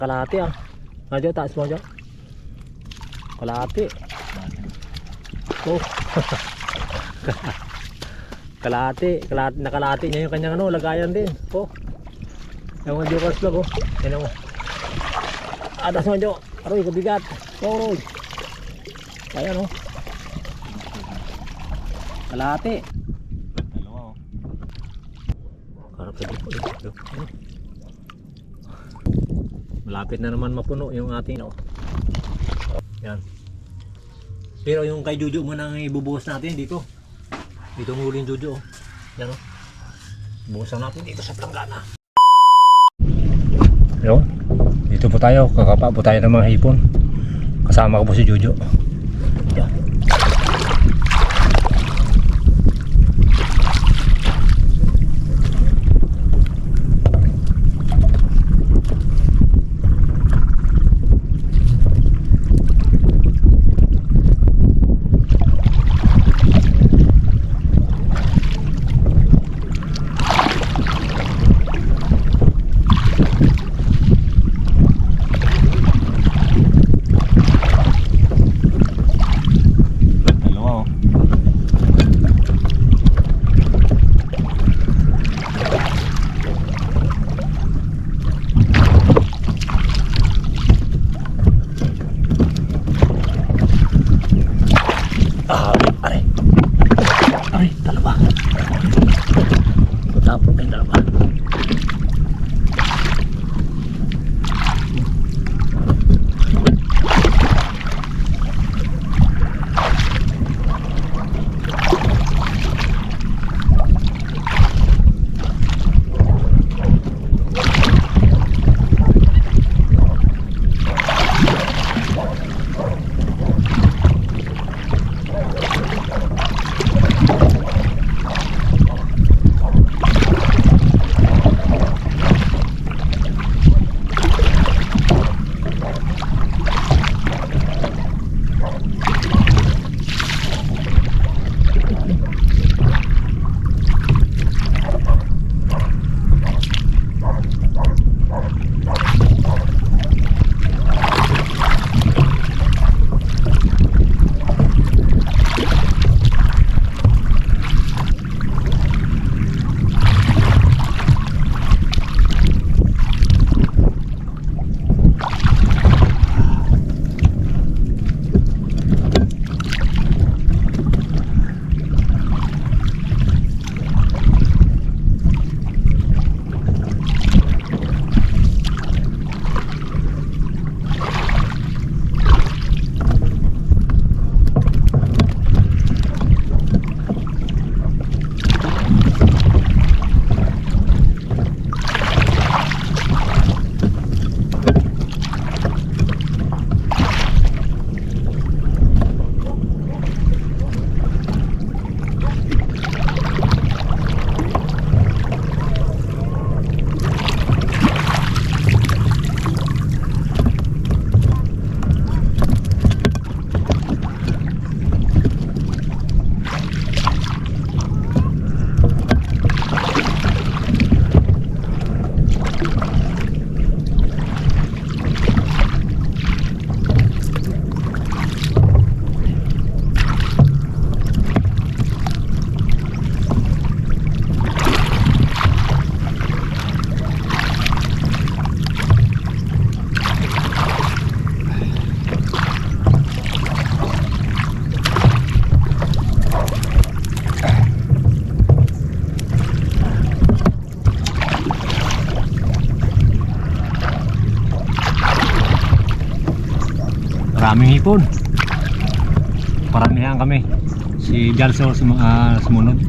Kalahati ah. Nga dyan, taas mo dyan. Kalahati. Oh. Kalahati. Nakalahati niya yung kanyang ano, lagayan din. Oh. Yung mga Jokas vlog oh. Yan o. Taas mo dyan. Aroy, kabigat. Oh, Roy. Ayan oh. Kalahati. Dalawa oh. Karap sa dito. Malapit na naman mapuno yung ating oh. Yan. Pero yung kay Jojo mo nang ibubuhos natin dito. Dito ang huling Jojo oh. Yan oh. Buhusan natin dito sa planggana. Yun. Dito po tayo. Kakapa po tayo ng mga hipon. Kasama ko po si Jojo. Yan. Maraming hipon. Paramihan kami. Si Jalso sumunod.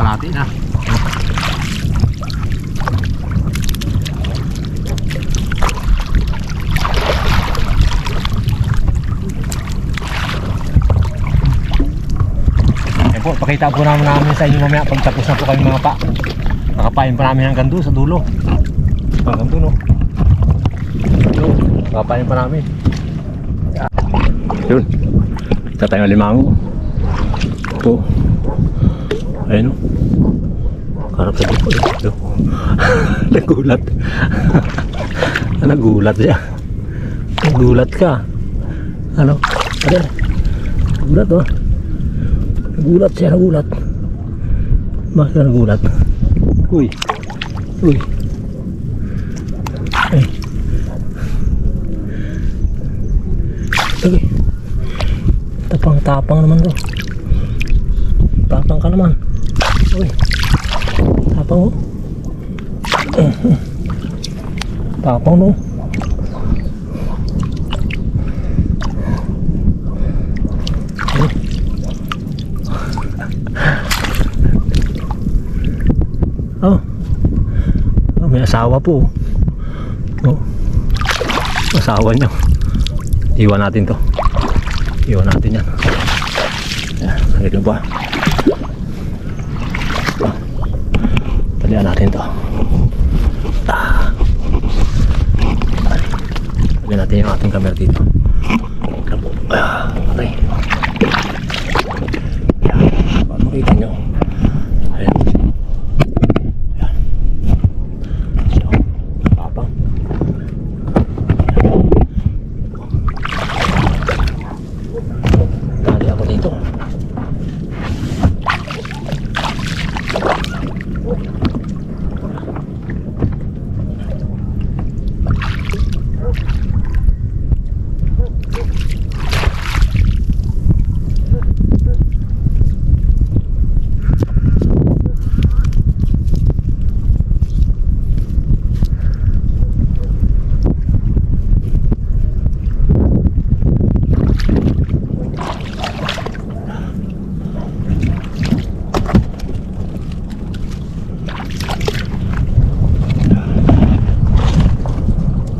kalahati na. Po, pakita po namin sa inyo mamaya pag tapos na po kami mga pa. Nakapain pa namin hanggang doon sa dulo. Hanggang doon, no? Nakapain pa namin. Yun. Isa tayong alimango. Po. Ayun, no? Karap sa dito. Nagulat. Nagulat siya. Nagulat ka. Ano? Ada. Nagulat, oh. Nagulat siya, nagulat. Bakit ka nagulat? Uy. Uy. Ay. Sige. Tapang-tapang naman to. Tapang ka naman. Uy. Tapang, oh. Tapang, no. Oh. Oh, may asawa po. Oh. Asawa niya. Iwan natin to. Iwan natin yan. Ito ba? Talian natin to. Talian natin yung ating camera dito. Okay. Paano makita nyo? Ayan.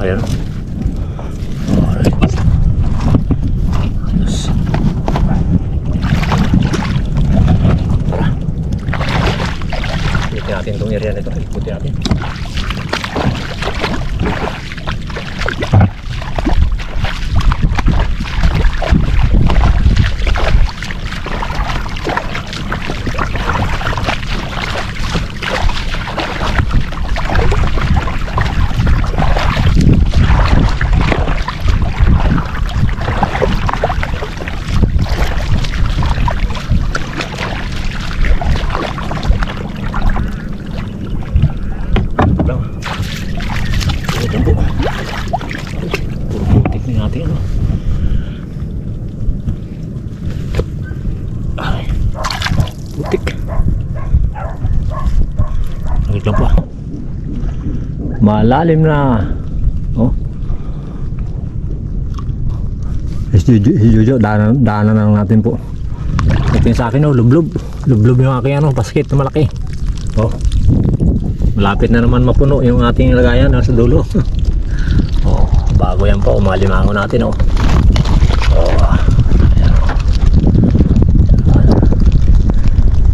Ayan. Alright. Yes. Tara. Ikutin natin itong area nito. Ikutin natin. Lang pa. Malalim na. Oh. Si Jojo, daanan lang natin po. Ito yung sa akin, oh, lublob. Lublob yung aking basket na malaki. Oh. Malapit na naman mapuno yung ating lagayan sa dulo. Oh, bago yan po, umalimango natin, oh. Oh.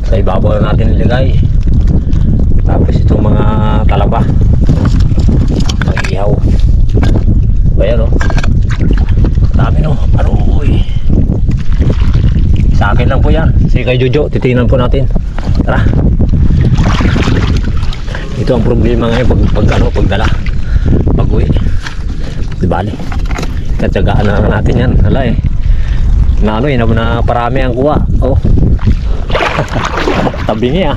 Sa ibabaw natin ilagay. Tapos itong mga talaba mag-ihaw. Ayan, oh. Dami, no. Aroy. Sa akin lang po yan. Sige kay Jojo, titingnan po natin. Tara. Ito ang problema ngayon pagdala. Pag-uwi. Di bali. Katsagaan na natin yan. Hala eh. Na ano eh, na parami ang kuha. Oh. Tabi niya.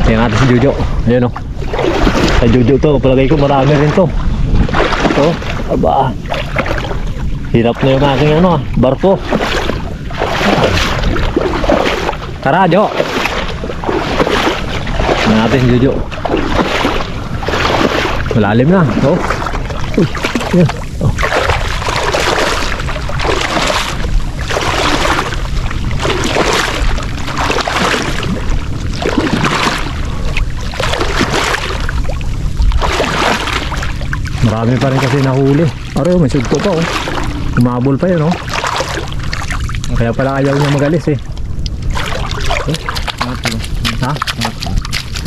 Tingnan natin si Jojo. Ayan, oh. Sa Jojo to, palagay ko marami rin to. Oh, aba. Hirap na yung aking barko. Tara, Jo. Tingnan natin si Jojo. Malalim na. Oh. Uy, ayan. Oh. Marami pa rin kasi nahuli. Aray, may sugpo pa oh. Umabol pa yun oh. Kaya pala ayaw niya magalis eh. Ha?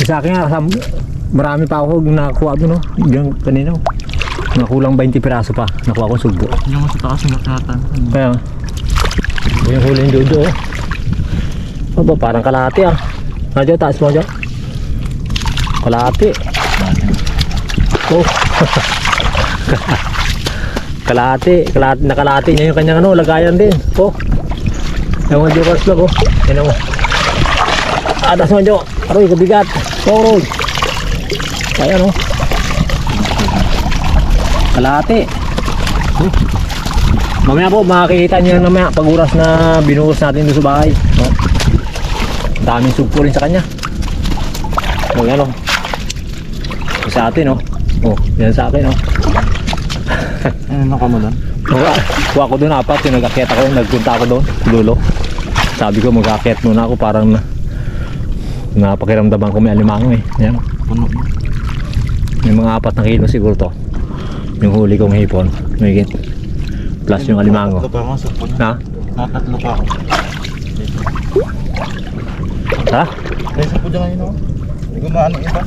Sa akin nga, marami pa ako nakakuha doon no. Yung kanina oh. Nakulang 20 piraso pa. Nakuha ko sugpo. Yung mas taas yung matatan. Kaya yung huli yung Jojo oh. Aba, parang kalahati ah. Nadyo, taas mo dyan. Kalahati. Oh. kalahati nakalahati niya yung kanyang ano, lagayan din. Oh. Yung mga Joker's Vlog oh. Yan mo. Atas mo dyan. Aroy, kabigat. Oh, kaya no. Kalahati. Mamaya po makikita niyo mamaya pag oras na binuhos natin doon sa bahay. Oh. Daming sugpo rin sa kanya. Oh, yan oh. Sa atin oh. Oh, yan sa akin oh. Ano ka mo doon? Kuha ko doon apat, yung nag-akyat ako, nagpunta ako doon, dulo. Sabi ko mag-akyat muna ako, parang napakiramdaman ko may alimango eh. Yan. Puno. May mga 4 na kilo siguro to. Yung huli kong hipon, may plus yung alimango. Tatlo pa ako, sugpo na. Ha? Nakatatlo pa ako. Ha? May sugpo dyan ngayon, no? Hindi ko maano iba.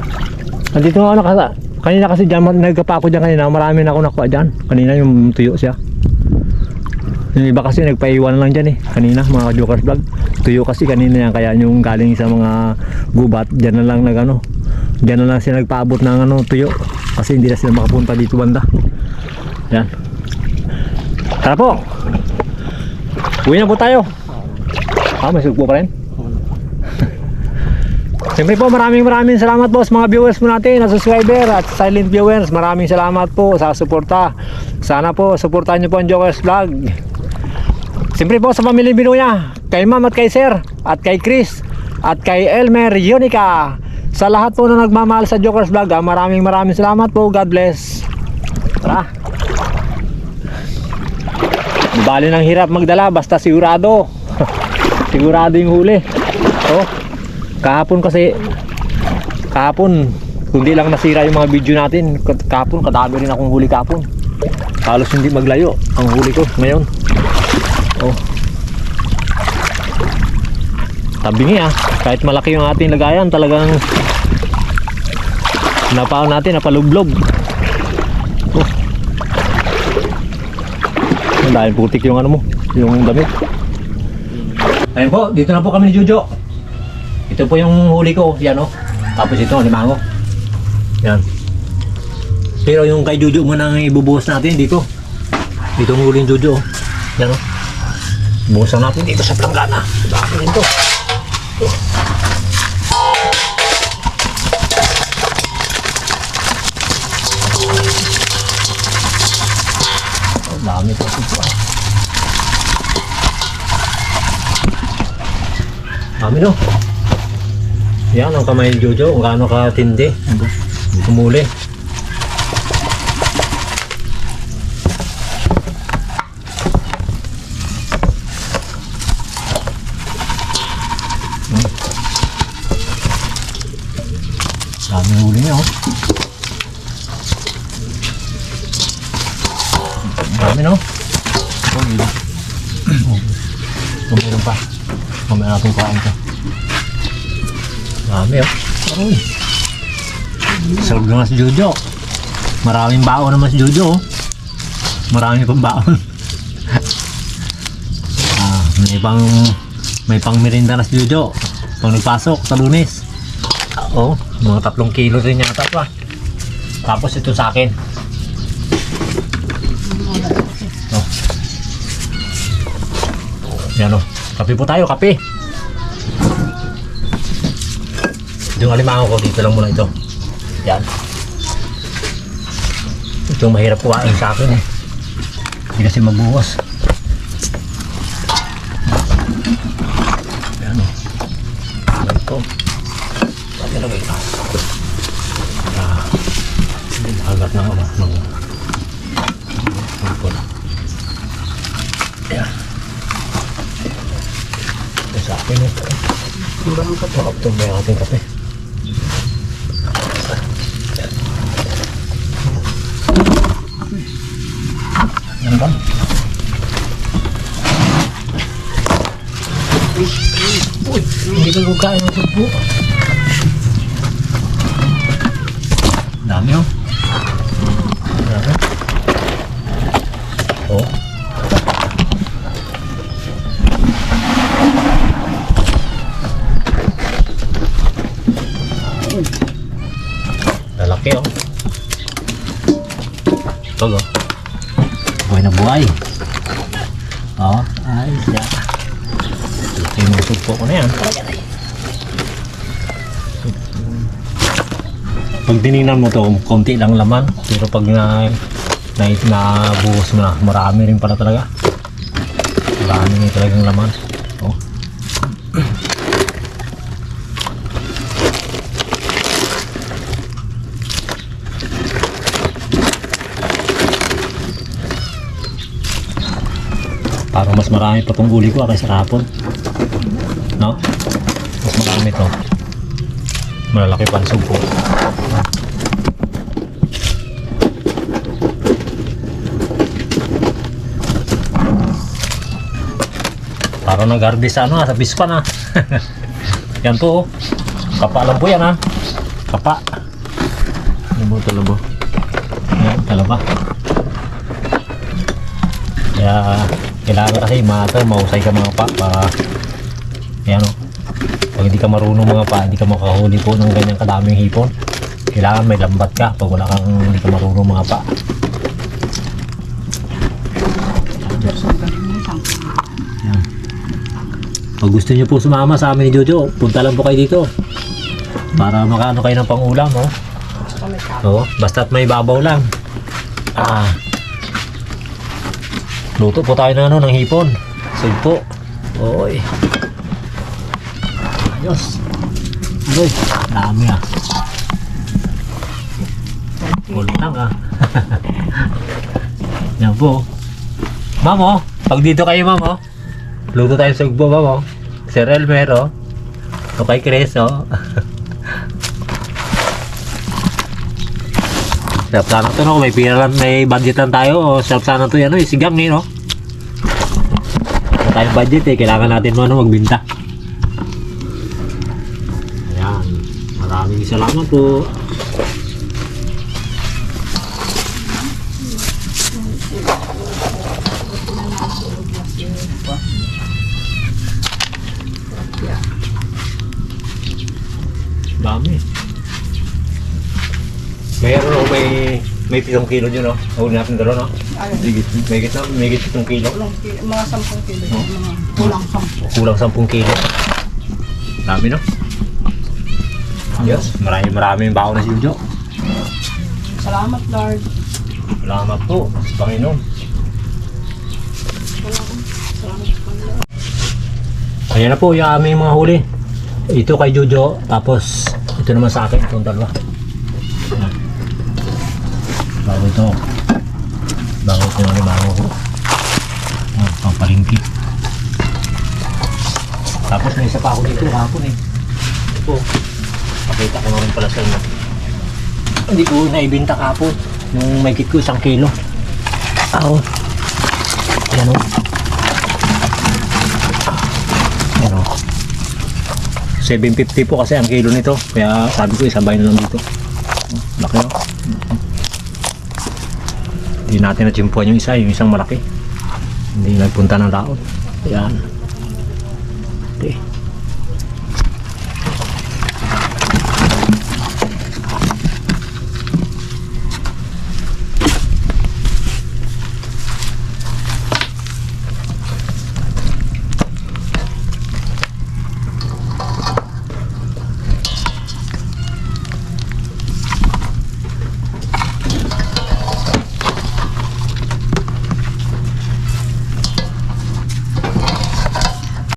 Nandito nga ako kanina kasi dyan, nagkapa ako dyan kanina, marami na ako nakuha dyan. Kanina yung tuyo siya. Yung iba kasi nagpaiwan lang dyan eh. Kanina mga Joker's Vlog. Tuyo kasi kanina yan, kaya yung galing sa mga gubat, dyan na lang nagano. Dyan na lang sila nagpaabot ng ano, tuyo. Kasi hindi na sila makapunta dito banda. Yan. Tara po. Uwi na po tayo. May sugpo pa rin. Siyempre po maraming salamat po sa mga viewers po natin, na subscriber at silent viewers. Maraming salamat po sa suporta. Sana po suportahan niyo po ang Joker's Vlog. Siyempre po sa pamilyang Binuya, kay Ma'am at kay Sir, at kay Chris, at kay Elmer Yonica. Sa lahat po na nagmamahal sa Joker's Vlog, maraming salamat po. God bless. Tara. Bali ng hirap magdala, basta sigurado. Sigurado yung huli. Oh. Kahapon kundi lang nasira yung mga video natin. Kahapon kadami rin akong huli kahapon. Halos hindi maglayo ang huli ko ngayon. Oh. Tabingi ah. Kahit malaki yung ating lagayan, talagang napalublob. Oh. Dahil putik yung ano mo, yung damit. Ayun po, dito na po kami ni Jojo. Ito po yung huli ko, yan o. Tapos ito, limango. Yan. Pero yung kay Jojo mo nang ibubuhos natin dito. Dito ang huling Jojo. Yan o. Buhusan natin dito sa planggana. Bakit ito? Dami pa ito. Dami no. Yan ang kamay ni Jojo, kung gaano katindi. Humuli. Dami huli niya oh. Dami no. Meron pa. Mamaya natin kuhaan ito. Dami oh. Aroy. Sarap naman si Jojo. Maraming baon naman si Jojo oh. Maraming pang baon. May pang merinda na si Jojo pag nagpasok sa Lunes. Oh, mga 3 kilo rin yata pa. Tapos ito sa akin. Oh. Yan oh. Kape po tayo, kape. Yung alimango ko, dito lang muna ito. Yan. Ito mahirap kuhain sa akin eh. Hindi kasi magbuhos. Yan o. Ito. Pati lang ito. Hindi nakagat na ako. Yan. Ito sa akin ito. Kurang ka pa. Ito may ating kape. kain ng sugpo. Dami oh. Dami. Oh. Lalaki oh. Ito oh. Buhay na buhay. Oh, ay siya. Laki yung sugpo ko na yan. Pag tinignan mo to, konti lang laman. Pero pag nabuhos mo na, marami rin pala talaga. Marami rin talagang laman. Oh. Parang mas marami pa tong uli ko kaysa kahapon. No? Mas marami to. Malalaki pa ang sugpo. Parang nag-harvest sa bispan ha. Yan to oh. Kapa lang po yan ha. Kapa. Ano ba talaba? Yan, talaba. Kaya kailangan kasi mahusay ka mga pa. Yan o. Pag hindi ka marunong mga pa, hindi ka makahuli po ng ganyang kadaming hipon. Kailangan may lambat ka pag wala kang hindi ka marunong mga pa. Yan. Pag gusto niyo po sumama sa amin ni Jojo, punta lang po kayo dito. Para makaano kayo ng pangulam oh. Oo, basta't may babaw lang. Luto po tayo ng hipon. Sugpo. Oy. Ayos. Aroy, dami ah. Ultang ah. Yan po. Ma'am oh, pag dito kayo ma'am oh. Luto tayo sugpo ma'am oh. Sir Elmer oh. O kay Chris oh. Sarap sana to no, may pira lang, may budget lang tayo o sarap sana to yan oh, sigang ni no. Wala tayong budget eh, kailangan natin magbinta. Ayan, maraming salamat po. Dami. Mayroon o may 7 kilo dyan no? Huli natin dalawa no? May git 7 kilo. Mga 10 kilo. Mga kulang 10. Kulang 10 kilo. Dami no? Yes, maraming bao na si Jojo. Salamat Lord. Salamat po sa Panginoon. Salamat Panginoon. Ayan na po yung aming mga huli. Ito kay Jojo, tapos ito naman sa akin, itong dalawa. Ayan. Bago ito. Bago ito naman bago ko. Ayan, pampalingki. Tapos may isa pa ako dito kahapon eh. Ito po. Pakita ko na rin pala sa inyo. Hindi ko naibinta kahapon. Yung may kit ko 1 kilo. Ayan o. Ayan o. 750 po kasi ang kilo nito. Kaya sabi ko isabay na lang dito. Laki no? Hindi natin natsimpuan yung isa. Yung isang malaki. Hindi nagpunta ng laot. Ayan. Okay.